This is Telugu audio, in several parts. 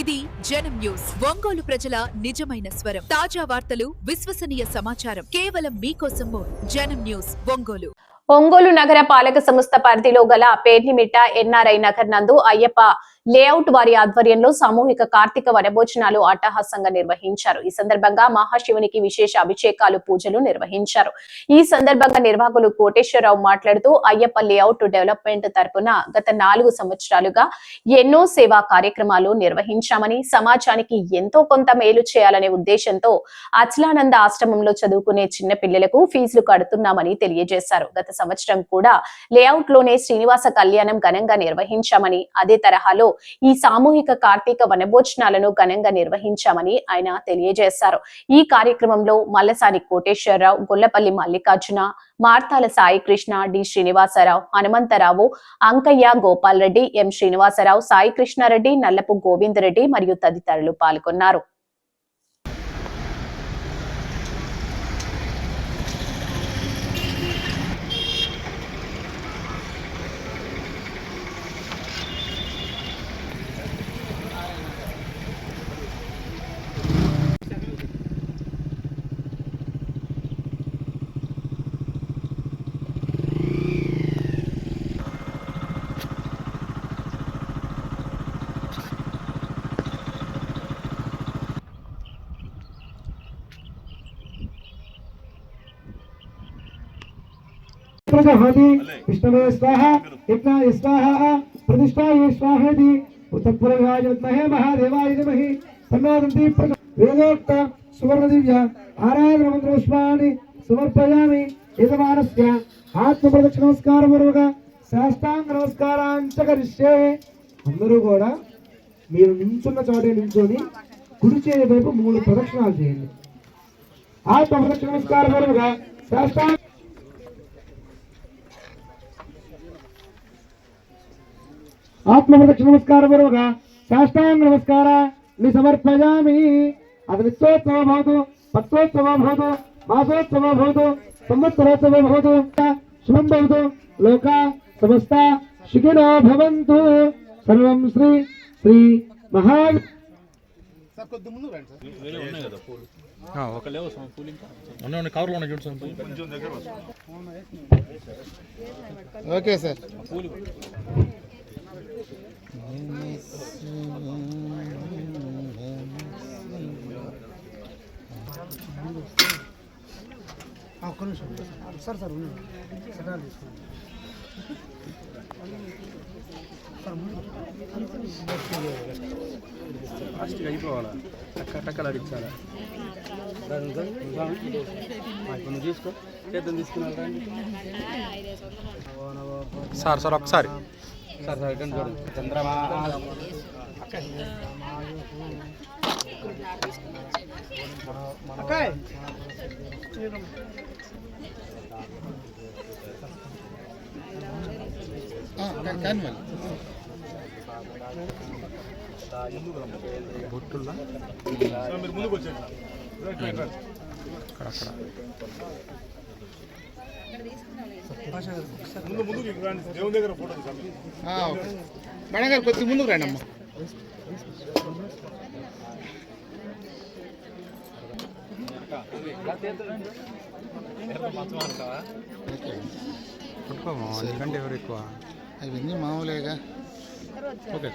ఇది జనం న్యూస్. ఒంగోలు ప్రజల నిజమైన స్వరం. తాజా వార్తలు, విశ్వసనీయ సమాచారం కేవలం మీకోసం. జనం న్యూస్ ఒంగోలు. ఒంగోలు నగర పాలక సంస్థ పరిధిలో గల పేర్నిమిట్ట ఎన్ఆర్ఐ నగర్ నందు అయ్యప్ప లేఅవుట్ వారి ఆధ్వర్యంలో సామూహిక కార్తీక వనభోజనాలు అట్టహాసంగా నిర్వహించారు. ఈ సందర్భంగా మహాశివునికి విశేష అభిషేకాలు, పూజలు నిర్వహించారు. ఈ సందర్భంగా నిర్వాహకులు కోటేశ్వరరావు మాట్లాడుతూ అయ్యప్ప లేఅవుట్ డెవలప్మెంట్ తరపున గత 4 సంవత్సరాలుగా ఎన్నో సేవా కార్యక్రమాలు నిర్వహించామని, సమాజానికి ఎంతో కొంత మేలు చేయాలనే ఉద్దేశంతో అచలానంద ఆశ్రమంలో చదువుకునే చిన్న పిల్లలకు ఫీజులు కడుతున్నామని తెలియజేశారు. గత సంవత్సరం కూడా లేఅవుట్ లోనే శ్రీనివాస కళ్యాణం ఘనంగా నిర్వహించామని, అదే తరహాలో ఈ సామూహిక కార్తీక వనభోజనాలను ఘనంగా నిర్వహించామని ఆయన తెలియజేశారు. ఈ కార్యక్రమంలో మల్లసాని కోటేశ్వరరావు, గొల్లపల్లి మల్లికార్జున, మార్తాల సాయి కృష్ణ, డి శ్రీనివాసరావు, హనుమంతరావు, అంకయ్య, గోపాల్ రెడ్డి, ఎం శ్రీనివాసరావు, సాయి కృష్ణారెడ్డి, నల్లపు గోవిందరెడ్డి మరియు తదితరులు పాల్గొన్నారు. विष्णवे स्वाहा यज्ञाय स्वाहा प्रतिष्ठाय स्वाहेति उत्तरपुरगाय विद्महे महादेवाय धीमहि तन्नो दन्ति वेदोक्त सुवर्ण दिव्य आराधना मंत्रोष्माणि समर्पयामि यजमानस्य आत्मप्रदक्षिण नमस्कार पूर्वक साष्टांग नमस्कारांच करिष्ये అందరూ కూడా మీరు నించున్న చోటే నించొని కుడి చేతి వైపు 3 ప్రదక్షిణాలు చేయండి. ఆత్మ ప్రదక్షిణ నమస్కార పూర్వక సాష్టాంగ आत्मप्रदक्षिण नमस्कार पूर्वक साष्टांग नमस्कार समर्पयामि अथ नित्योत्सव भवतु पत्रोत्सव भवतु मासोत्सव भवतु संवत्सरोत्सव भवतु शुभं भवतु लोका समस्ता सुखिनो भवन्तु सर्वं श्री श्री महा okay sir sir sir fast అయిపోవాలా టక్కలాడించాలా కొన్ని తీసుకో చేద్దాం తీసుకున్నా సార్ సార్ ఒకసారి సార్ సార్ రిటర్న్ చూడండి చంద్రమా బొట్టుల్లా మీరు ముందుకు వచ్చేయండి దేవుని దగ్గర ఫోటో మేడం గారు కొద్దిగా ముందుకు రండి అమ్మ. ఎందుకంటే ఎవరు ఎక్కువ అవన్నీ మామూలేగా. ఓకే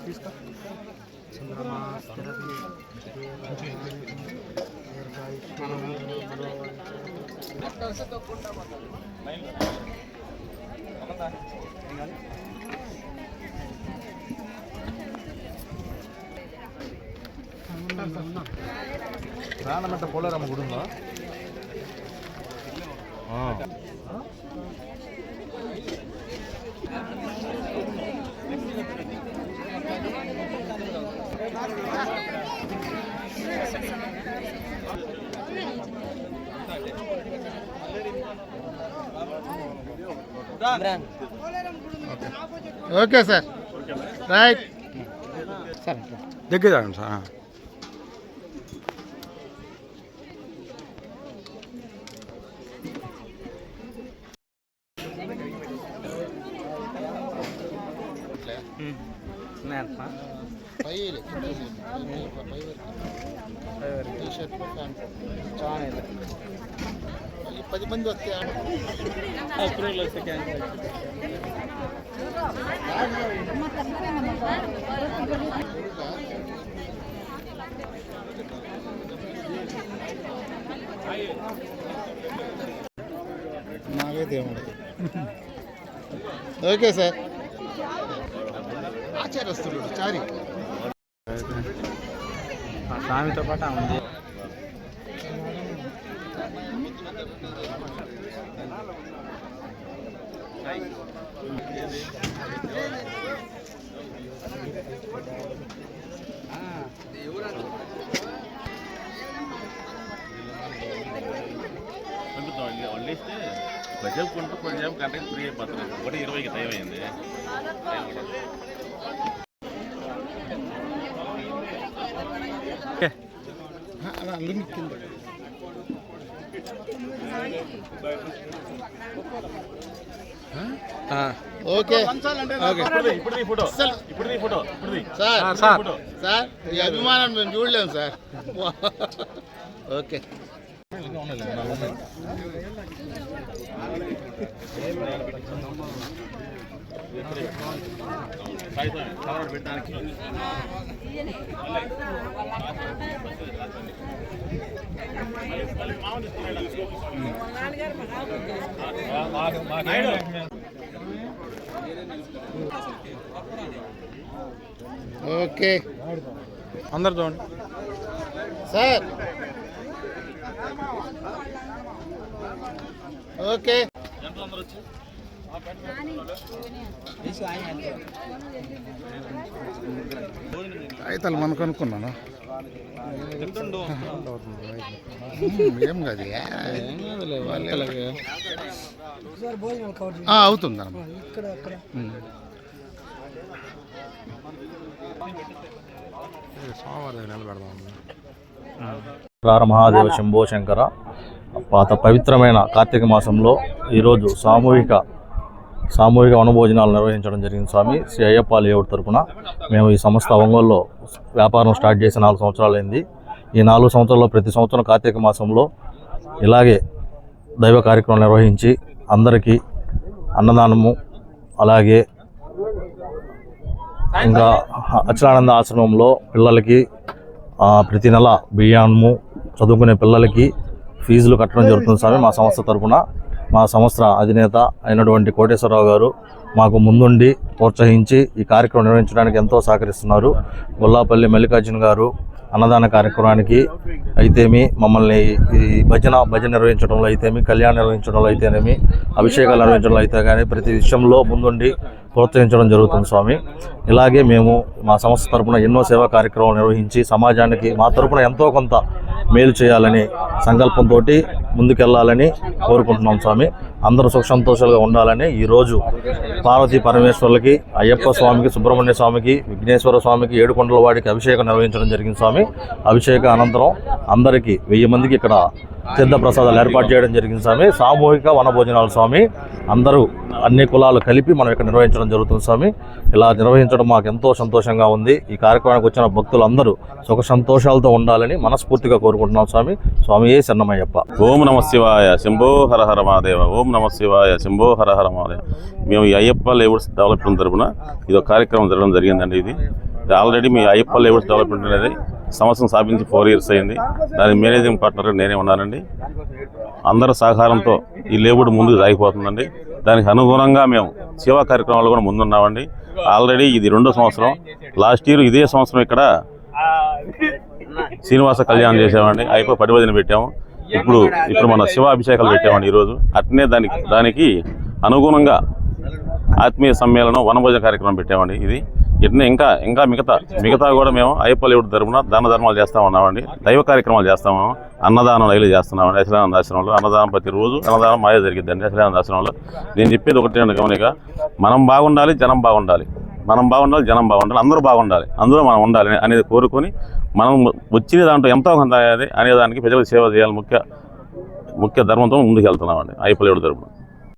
తీసుకో ప్రాణమంట పోలేరమ్మ గుడి ఉందా? ఓకే సార్ రైట్ సార్ దగ్గర సార్ పది మంది వస్తే నాకైతే ఏమో ఓకే సార్ ఆచారస్తులు చారి స్వామితో పాటు ఉంది. వండిస్తే బజెట్కుంటూ కొంచెం గంటకి ఫ్రీ అయిపోతుంది. 1:20కి టైం అయింది. లిమిట్ కింద ఓకే సార్ ఈ అభిమానం మేము చూడలేము సార్. ఓకే పెట్టడానికి ఓకే అందరు చూడండి సార్. ఓకే అయితే మనకు అనుకున్నాను ఏం కాదు అవుతుందా మహాదేవ శంభో శంకర. పాత పవిత్రమైన కార్తీక మాసంలో ఈరోజు సామూహిక వనభోజనాలు నిర్వహించడం జరిగింది స్వామి. శ్రీ అయ్యప్ప లేఅవుట్ తరపున మేము ఈ సంస్థ ఒంగోలులో వ్యాపారం స్టార్ట్ చేసి 4 సంవత్సరాలైంది. ఈ 4 సంవత్సరాల్లో ప్రతి సంవత్సరం కార్తీక మాసంలో ఇలాగే దైవ కార్యక్రమం నిర్వహించి అందరికీ అన్నదానము, అలాగే ఇంకా అచలానంద ఆశ్రమంలో పిల్లలకి ప్రతి నెల బియ్యము, చదువుకునే పిల్లలకి ఫీజులు కట్టడం జరుగుతుంది స్వామి. మా సంస్థ తరఫున మా సంస్థ అధినేత అయినటువంటి కోటేశ్వరరావు గారు మాకు ముందుండి ప్రోత్సహించి ఈ కార్యక్రమం నిర్వహించడానికి ఎంతో సహకరిస్తున్నారు. గొల్లాపల్లి మల్లికార్జున గారు అన్నదాన కార్యక్రమానికి అయితేమి, మమ్మల్ని ఈ భజన నిర్వహించడంలో అయితేమి, కళ్యాణం నిర్వహించడంలో అయితేనేమి, అభిషేకాలు నిర్వహించడంలో అయితే కానీ ప్రతి విషయంలో ముందుండి ప్రోత్సహించడం జరుగుతుంది స్వామి. ఇలాగే మేము మా సంస్థ తరపున ఎన్నో సేవా కార్యక్రమాలు నిర్వహించి సమాజానికి మా తరపున ఎంతో కొంత మేలు చేయాలని సంకల్పంతో ముందుకెళ్లాలని కోరుకుంటున్నాం స్వామి. అందరూ సుఖ సంతోషాలుగా ఉండాలని ఈరోజు పార్వతీ పరమేశ్వర్లకి, అయ్యప్ప స్వామికి, సుబ్రహ్మణ్య స్వామికి, విఘ్నేశ్వర స్వామికి, ఏడుకొండల వాడికి అభిషేకం నిర్వహించడం జరిగింది స్వామి. అభిషేక అనంతరం అందరికీ 1000 మందికి ఇక్కడ తీర్థ ప్రసాదాలు ఏర్పాటు చేయడం జరిగింది స్వామి. సామూహిక వనభోజనాలు స్వామి. అందరూ అన్ని కులాలు కలిపి మనం ఇక్కడ నిర్వహించడం జరుగుతుంది స్వామి. ఇలా నిర్వహించడం మాకు ఎంతో సంతోషంగా ఉంది. ఈ కార్యక్రమానికి వచ్చిన భక్తులందరూ సుఖ సంతోషాలతో ఉండాలని మనస్ఫూర్తిగా కోరుకుంటున్నాం స్వామి. స్వామియే శరణమయ్యప్ప. ఓం నమ శివాయ శంభో హర హర మహాదేవ. ఓం నమ శివాయ శంభో హర హర మహాదేవ. మేము ఈ అయ్యప్ప లేఅవుట్స్ డెవలప్మెంట్ తరఫున ఇది ఒక కార్యక్రమం జరగడం జరిగిందండి. ఇది ఆల్రెడీ మీ అయ్యప్ప లేఅవుట్స్ డెవలప్మెంట్ అనేది సంవత్సరం స్థాపించి 4 years అయింది. దాని మేనేజింగ్ పార్ట్నర్గా నేనే ఉన్నానండి. అందరి సహకారంతో ఈ లేఅవుట్ ముందుకు సాగిపోతుందండి. దానికి అనుగుణంగా మేము సేవా కార్యక్రమాలు కూడా ముందున్నామండి. ఆల్రెడీ ఇది 2వ సంవత్సరం. లాస్ట్ ఇయర్ ఇదే సంవత్సరం ఇక్కడ శ్రీనివాస కళ్యాణం చేసామండి. అయ్యప్ప పడివదిన పెట్టాము. ఇప్పుడు మన శివాభిషేకాలు పెట్టామండి ఈరోజు. అట్నే దానికి అనుగుణంగా ఆత్మీయ సమ్మేళనం, వనభోజన కార్యక్రమం పెట్టామండి. ఇది ఇట్నే ఇంకా మిగతా కూడా మేము అయ్యప్ప లేఅవుట్ తరపున దాన ధర్మాలు చేస్తూ ఉన్నామండి. దైవ కార్యక్రమాలు చేస్తాము. అన్నదానం డైలీ చేస్తున్నామండి. అచలానంద ఆశ్రమంలో అన్నదానం ప్రతిరోజు అన్నదానం మాయ జరిగిద్దండి అచలానంద ఆశ్రమంలో. నేను చెప్పేది ఒకటే గమనిక, మనం బాగుండాలి, జనం బాగుండాలి. మనం బాగుండాలి, జనం బాగుండాలి, అందరూ బాగుండాలి, అందులో మనం ఉండాలి అనేది కోరుకొని మనం వచ్చిన దాంట్లో ఎంతో కొంత అనేదానికి ప్రజలకు సేవ చేయాలి ముఖ్య ధర్మంతో ముందుకు వెళ్తున్నామండి అయ్యప్ప లేఅవుట్ తరపున.